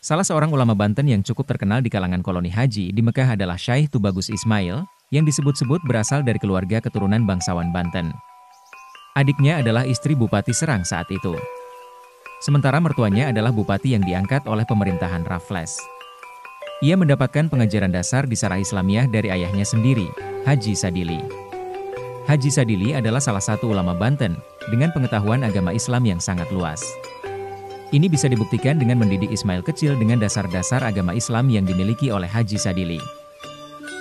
Salah seorang ulama Banten yang cukup terkenal di kalangan koloni haji di Mekah adalah Syekh Tubagus Ismail, yang disebut-sebut berasal dari keluarga keturunan bangsawan Banten. Adiknya adalah istri Bupati Serang saat itu. Sementara mertuanya adalah bupati yang diangkat oleh pemerintahan Raffles. Ia mendapatkan pengajaran dasar di Sarah Islamiyah dari ayahnya sendiri, Haji Sadili. Haji Sadili adalah salah satu ulama Banten, dengan pengetahuan agama Islam yang sangat luas. Ini bisa dibuktikan dengan mendidik Ismail kecil dengan dasar-dasar agama Islam yang dimiliki oleh Haji Sadili.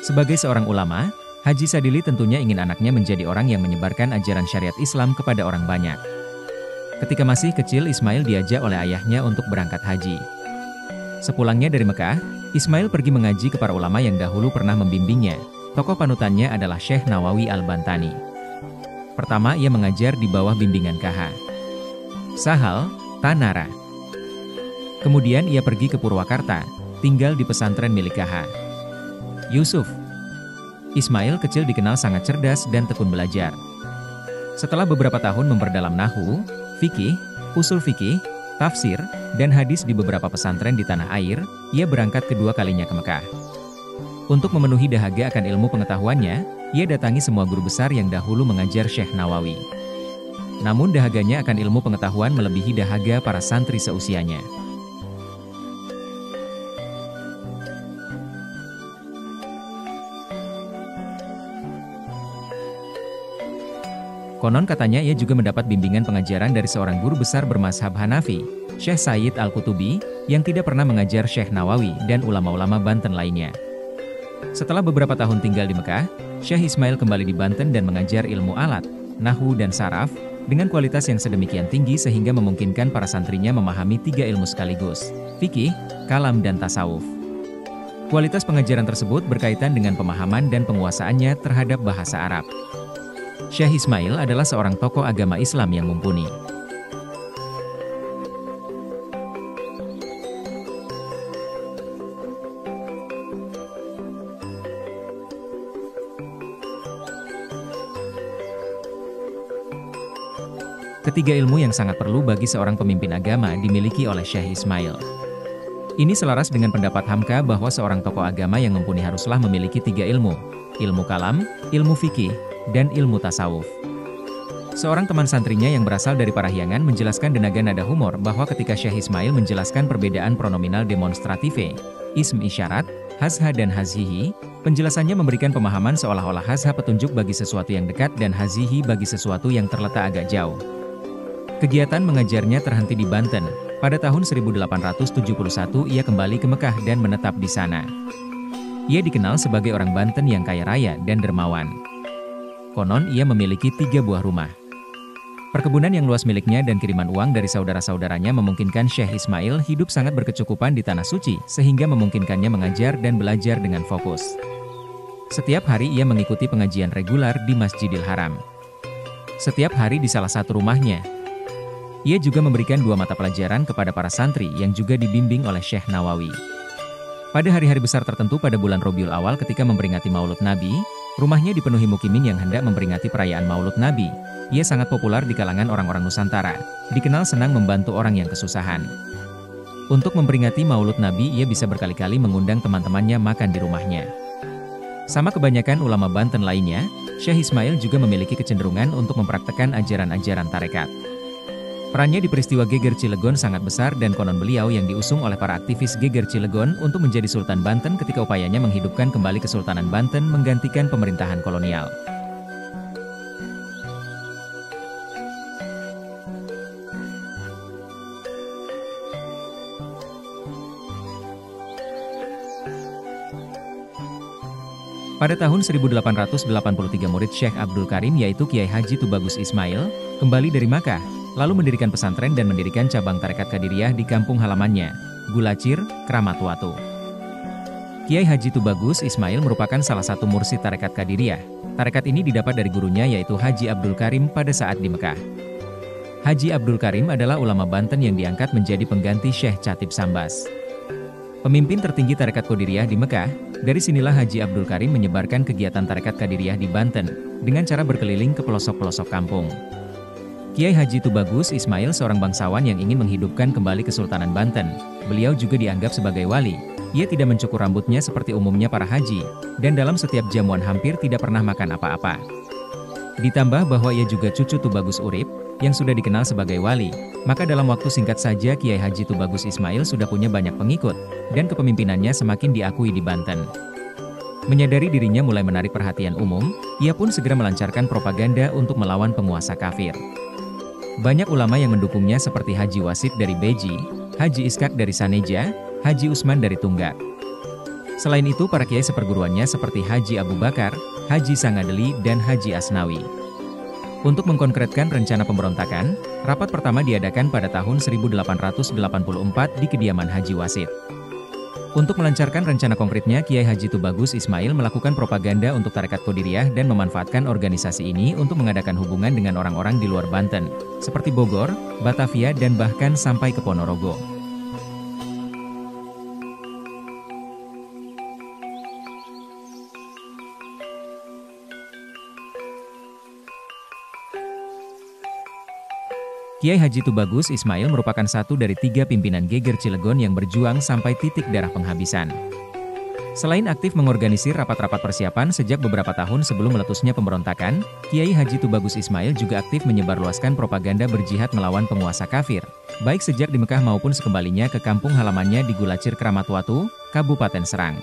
Sebagai seorang ulama, Haji Sadili tentunya ingin anaknya menjadi orang yang menyebarkan ajaran syariat Islam kepada orang banyak. Ketika masih kecil, Ismail diajak oleh ayahnya untuk berangkat haji. Sepulangnya dari Mekah, Ismail pergi mengaji ke para ulama yang dahulu pernah membimbingnya. Tokoh panutannya adalah Syekh Nawawi Al-Bantani. Pertama, ia mengajar di bawah bimbingan KH Sahal Tanara. Kemudian ia pergi ke Purwakarta, tinggal di pesantren milik KH Yusuf. Ismail kecil dikenal sangat cerdas dan tekun belajar. Setelah beberapa tahun memperdalam nahwu, fikih, usul fikih, tafsir, dan hadis di beberapa pesantren di tanah air, ia berangkat kedua kalinya ke Mekah. Untuk memenuhi dahaga akan ilmu pengetahuannya, ia datangi semua guru besar yang dahulu mengajar Syekh Nawawi. Namun dahaganya akan ilmu pengetahuan melebihi dahaga para santri seusianya. Konon katanya ia juga mendapat bimbingan pengajaran dari seorang guru besar bermazhab Hanafi, Syekh Said Al-Qutubi, yang tidak pernah mengajar Syekh Nawawi dan ulama-ulama Banten lainnya. Setelah beberapa tahun tinggal di Mekah, Syekh Ismail kembali di Banten dan mengajar ilmu alat, nahwu dan saraf, dengan kualitas yang sedemikian tinggi sehingga memungkinkan para santrinya memahami 3 ilmu sekaligus, fikih, kalam dan tasawuf. Kualitas pengajaran tersebut berkaitan dengan pemahaman dan penguasaannya terhadap bahasa Arab. Syekh Ismail adalah seorang tokoh agama Islam yang mumpuni. Ketiga ilmu yang sangat perlu bagi seorang pemimpin agama dimiliki oleh Syekh Ismail. Ini selaras dengan pendapat Hamka bahwa seorang tokoh agama yang mumpuni haruslah memiliki 3 ilmu, ilmu kalam, ilmu fikih, dan ilmu tasawuf. Seorang teman santrinya yang berasal dari Parahyangan menjelaskan dengan nada humor bahwa ketika Syekh Ismail menjelaskan perbedaan pronominal demonstrative, ism isyarat, hazha dan hazihi, penjelasannya memberikan pemahaman seolah-olah hazha petunjuk bagi sesuatu yang dekat dan hazihi bagi sesuatu yang terletak agak jauh. Kegiatan mengajarnya terhenti di Banten. Pada tahun 1871 ia kembali ke Mekah dan menetap di sana. Ia dikenal sebagai orang Banten yang kaya raya dan dermawan. Konon ia memiliki 3 buah rumah. Perkebunan yang luas miliknya dan kiriman uang dari saudara-saudaranya memungkinkan Syekh Ismail hidup sangat berkecukupan di Tanah Suci, sehingga memungkinkannya mengajar dan belajar dengan fokus. Setiap hari ia mengikuti pengajian reguler di Masjidil Haram. Setiap hari di salah satu rumahnya. Ia juga memberikan 2 mata pelajaran kepada para santri yang juga dibimbing oleh Syekh Nawawi. Pada hari-hari besar tertentu pada bulan Rabiul Awal ketika memperingati Maulud Nabi, rumahnya dipenuhi mukimin yang hendak memperingati perayaan Maulud Nabi. Ia sangat populer di kalangan orang-orang Nusantara, dikenal senang membantu orang yang kesusahan. Untuk memperingati Maulud Nabi, ia bisa berkali-kali mengundang teman-temannya makan di rumahnya. Sama kebanyakan ulama Banten lainnya, Syekh Ismail juga memiliki kecenderungan untuk mempraktekkan ajaran-ajaran tarekat. Perannya di peristiwa Geger Cilegon sangat besar dan konon beliau yang diusung oleh para aktivis Geger Cilegon untuk menjadi Sultan Banten ketika upayanya menghidupkan kembali Kesultanan Banten menggantikan pemerintahan kolonial. Pada tahun 1883 murid Syekh Abdul Karim yaitu Kiai Haji Tubagus Ismail, kembali dari Makkah, lalu mendirikan pesantren dan mendirikan cabang tarekat Qadiriyah di kampung halamannya, Gulacir, Kramat Watu. Kiai Haji Tubagus Ismail merupakan salah satu mursyid tarekat Qadiriyah. Tarekat ini didapat dari gurunya yaitu Haji Abdul Karim pada saat di Mekah. Haji Abdul Karim adalah ulama Banten yang diangkat menjadi pengganti Syekh Chatib Sambas. Pemimpin tertinggi tarekat Qadiriyah di Mekah, dari sinilah Haji Abdul Karim menyebarkan kegiatan tarekat Qadiriyah di Banten, dengan cara berkeliling ke pelosok-pelosok kampung. Kiai Haji Tubagus Ismail seorang bangsawan yang ingin menghidupkan kembali Kesultanan Banten. Beliau juga dianggap sebagai wali. Ia tidak mencukur rambutnya seperti umumnya para haji, dan dalam setiap jamuan hampir tidak pernah makan apa-apa. Ditambah bahwa ia juga cucu Tubagus Urip, yang sudah dikenal sebagai wali, maka dalam waktu singkat saja Kiai Haji Tubagus Ismail sudah punya banyak pengikut, dan kepemimpinannya semakin diakui di Banten. Menyadari dirinya mulai menarik perhatian umum, ia pun segera melancarkan propaganda untuk melawan penguasa kafir. Banyak ulama yang mendukungnya seperti Haji Wasid dari Beji, Haji Iskak dari Saneja, Haji Usman dari Tunggak. Selain itu para kiai seperguruannya seperti Haji Abu Bakar, Haji Sangadeli, dan Haji Asnawi. Untuk mengkonkretkan rencana pemberontakan, rapat pertama diadakan pada tahun 1884 di kediaman Haji Wasid. Untuk melancarkan rencana konkretnya, Kiai Haji Tubagus Ismail melakukan propaganda untuk Tarekat Qadiriyah dan memanfaatkan organisasi ini untuk mengadakan hubungan dengan orang-orang di luar Banten, seperti Bogor, Batavia, dan bahkan sampai ke Ponorogo. Kiai Haji Tubagus Ismail merupakan satu dari 3 pimpinan Geger Cilegon yang berjuang sampai titik darah penghabisan. Selain aktif mengorganisir rapat-rapat persiapan sejak beberapa tahun sebelum meletusnya pemberontakan, Kiai Haji Tubagus Ismail juga aktif menyebarluaskan propaganda berjihad melawan penguasa kafir, baik sejak di Mekah maupun sekembalinya ke kampung halamannya di Gulacir Kramat Watu, Kabupaten Serang.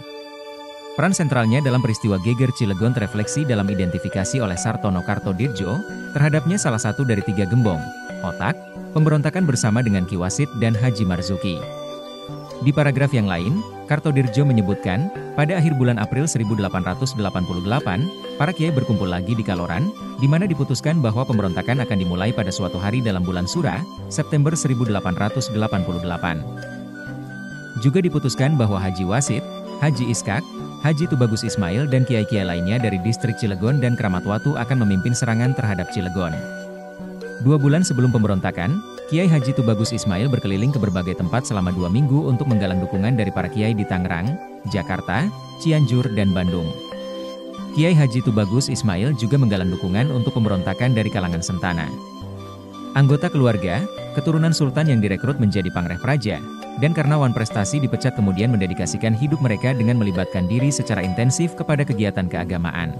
Peran sentralnya dalam peristiwa Geger Cilegon terefleksi dalam identifikasi oleh Sartono Kartodirjo terhadapnya salah satu dari 3 gembong, otak, pemberontakan bersama dengan Ki Wasid dan Haji Marzuki. Di paragraf yang lain, Kartodirjo menyebutkan, pada akhir bulan April 1888, para kiai berkumpul lagi di Kaloran, di mana diputuskan bahwa pemberontakan akan dimulai pada suatu hari dalam bulan Sura, September 1888. Juga diputuskan bahwa Haji Wasid, Haji Iskak, Haji Tubagus Ismail dan kiai-kiai lainnya dari distrik Cilegon dan Kramat Watu akan memimpin serangan terhadap Cilegon. 2 bulan sebelum pemberontakan, Kiai Haji Tubagus Ismail berkeliling ke berbagai tempat selama 2 minggu untuk menggalang dukungan dari para kiai di Tangerang, Jakarta, Cianjur, dan Bandung. Kiai Haji Tubagus Ismail juga menggalang dukungan untuk pemberontakan dari kalangan Sentana. Anggota keluarga, keturunan sultan yang direkrut menjadi Pangreh Praja, dan karena wan prestasi dipecat kemudian mendedikasikan hidup mereka dengan melibatkan diri secara intensif kepada kegiatan keagamaan.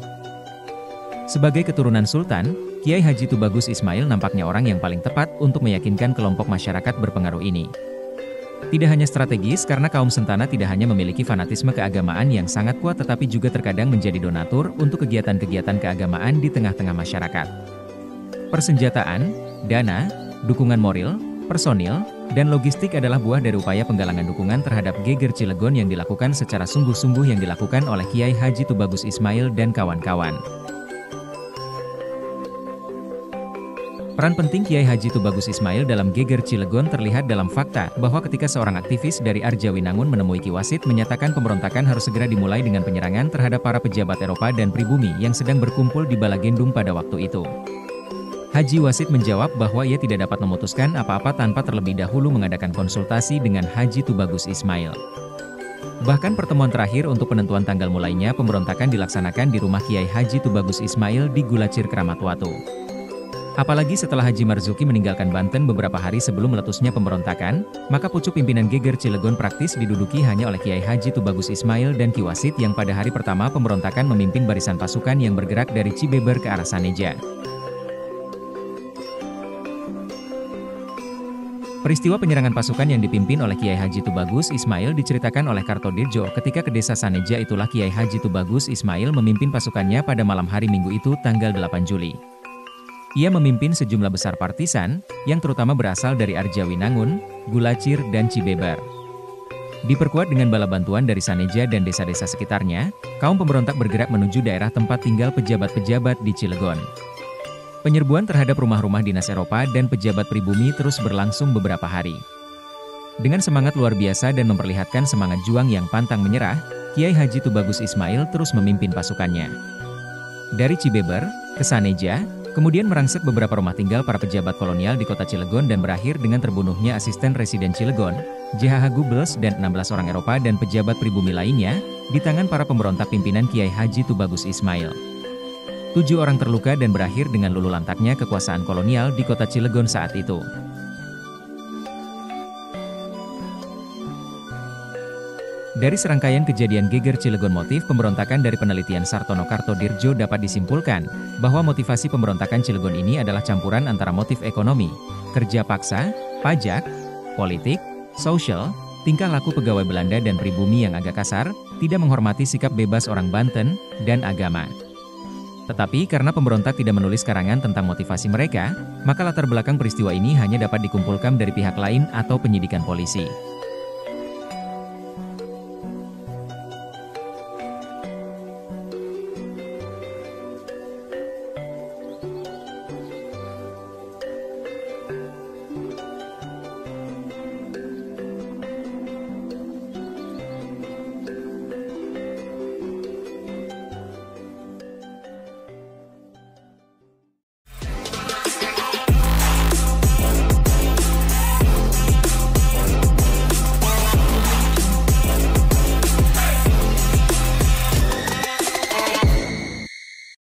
Sebagai keturunan sultan, Kiai Haji Tubagus Ismail nampaknya orang yang paling tepat untuk meyakinkan kelompok masyarakat berpengaruh ini. Tidak hanya strategis karena kaum Sentana tidak hanya memiliki fanatisme keagamaan yang sangat kuat tetapi juga terkadang menjadi donatur untuk kegiatan-kegiatan keagamaan di tengah-tengah masyarakat. Persenjataan, dana, dukungan moral, personil, dan logistik adalah buah dari upaya penggalangan dukungan terhadap Geger Cilegon yang dilakukan secara sungguh-sungguh yang dilakukan oleh Kiai Haji Tubagus Ismail dan kawan-kawan. Peran penting Kiai Haji Tubagus Ismail dalam Geger Cilegon terlihat dalam fakta bahwa ketika seorang aktivis dari Arjawinangun menemui Ki Wasid menyatakan pemberontakan harus segera dimulai dengan penyerangan terhadap para pejabat Eropa dan pribumi yang sedang berkumpul di Balagendung pada waktu itu. Haji Wasid menjawab bahwa ia tidak dapat memutuskan apa-apa tanpa terlebih dahulu mengadakan konsultasi dengan Haji Tubagus Ismail. Bahkan pertemuan terakhir untuk penentuan tanggal mulainya pemberontakan dilaksanakan di rumah Kiai Haji Tubagus Ismail di Gulacir Kramat Watu. Apalagi setelah Haji Marzuki meninggalkan Banten beberapa hari sebelum meletusnya pemberontakan, maka pucuk pimpinan Geger Cilegon praktis diduduki hanya oleh Kiai Haji Tubagus Ismail dan Ki Wasid yang pada hari pertama pemberontakan memimpin barisan pasukan yang bergerak dari Cibeber ke arah Saneja. Peristiwa penyerangan pasukan yang dipimpin oleh Kiai Haji Tubagus Ismail diceritakan oleh Kartodirjo ketika ke desa Saneja itulah Kiai Haji Tubagus Ismail memimpin pasukannya pada malam hari Minggu itu tanggal 8 Juli. Ia memimpin sejumlah besar partisan, yang terutama berasal dari Arjawinangun, Gulacir, dan Cibeber. Diperkuat dengan bala bantuan dari Saneja dan desa-desa sekitarnya, kaum pemberontak bergerak menuju daerah tempat tinggal pejabat-pejabat di Cilegon. Penyerbuan terhadap rumah-rumah dinas Eropa dan pejabat pribumi terus berlangsung beberapa hari. Dengan semangat luar biasa dan memperlihatkan semangat juang yang pantang menyerah, Kiai Haji Tubagus Ismail terus memimpin pasukannya. Dari Cibeber, ke Saneja, kemudian merangsek beberapa rumah tinggal para pejabat kolonial di kota Cilegon dan berakhir dengan terbunuhnya asisten residen Cilegon, JHH Goebbels dan 16 orang Eropa dan pejabat pribumi lainnya, di tangan para pemberontak pimpinan Kiai Haji Tubagus Ismail. 7 orang terluka dan berakhir dengan luluh lantaknya kekuasaan kolonial di kota Cilegon saat itu. Dari serangkaian kejadian geger Cilegon, motif pemberontakan dari penelitian Sartono Kartodirjo dapat disimpulkan bahwa motivasi pemberontakan Cilegon ini adalah campuran antara motif ekonomi, kerja paksa, pajak, politik, sosial, tingkah laku pegawai Belanda dan pribumi yang agak kasar, tidak menghormati sikap bebas orang Banten, dan agama. Tetapi karena pemberontak tidak menulis karangan tentang motivasi mereka, maka latar belakang peristiwa ini hanya dapat dikumpulkan dari pihak lain atau penyidikan polisi.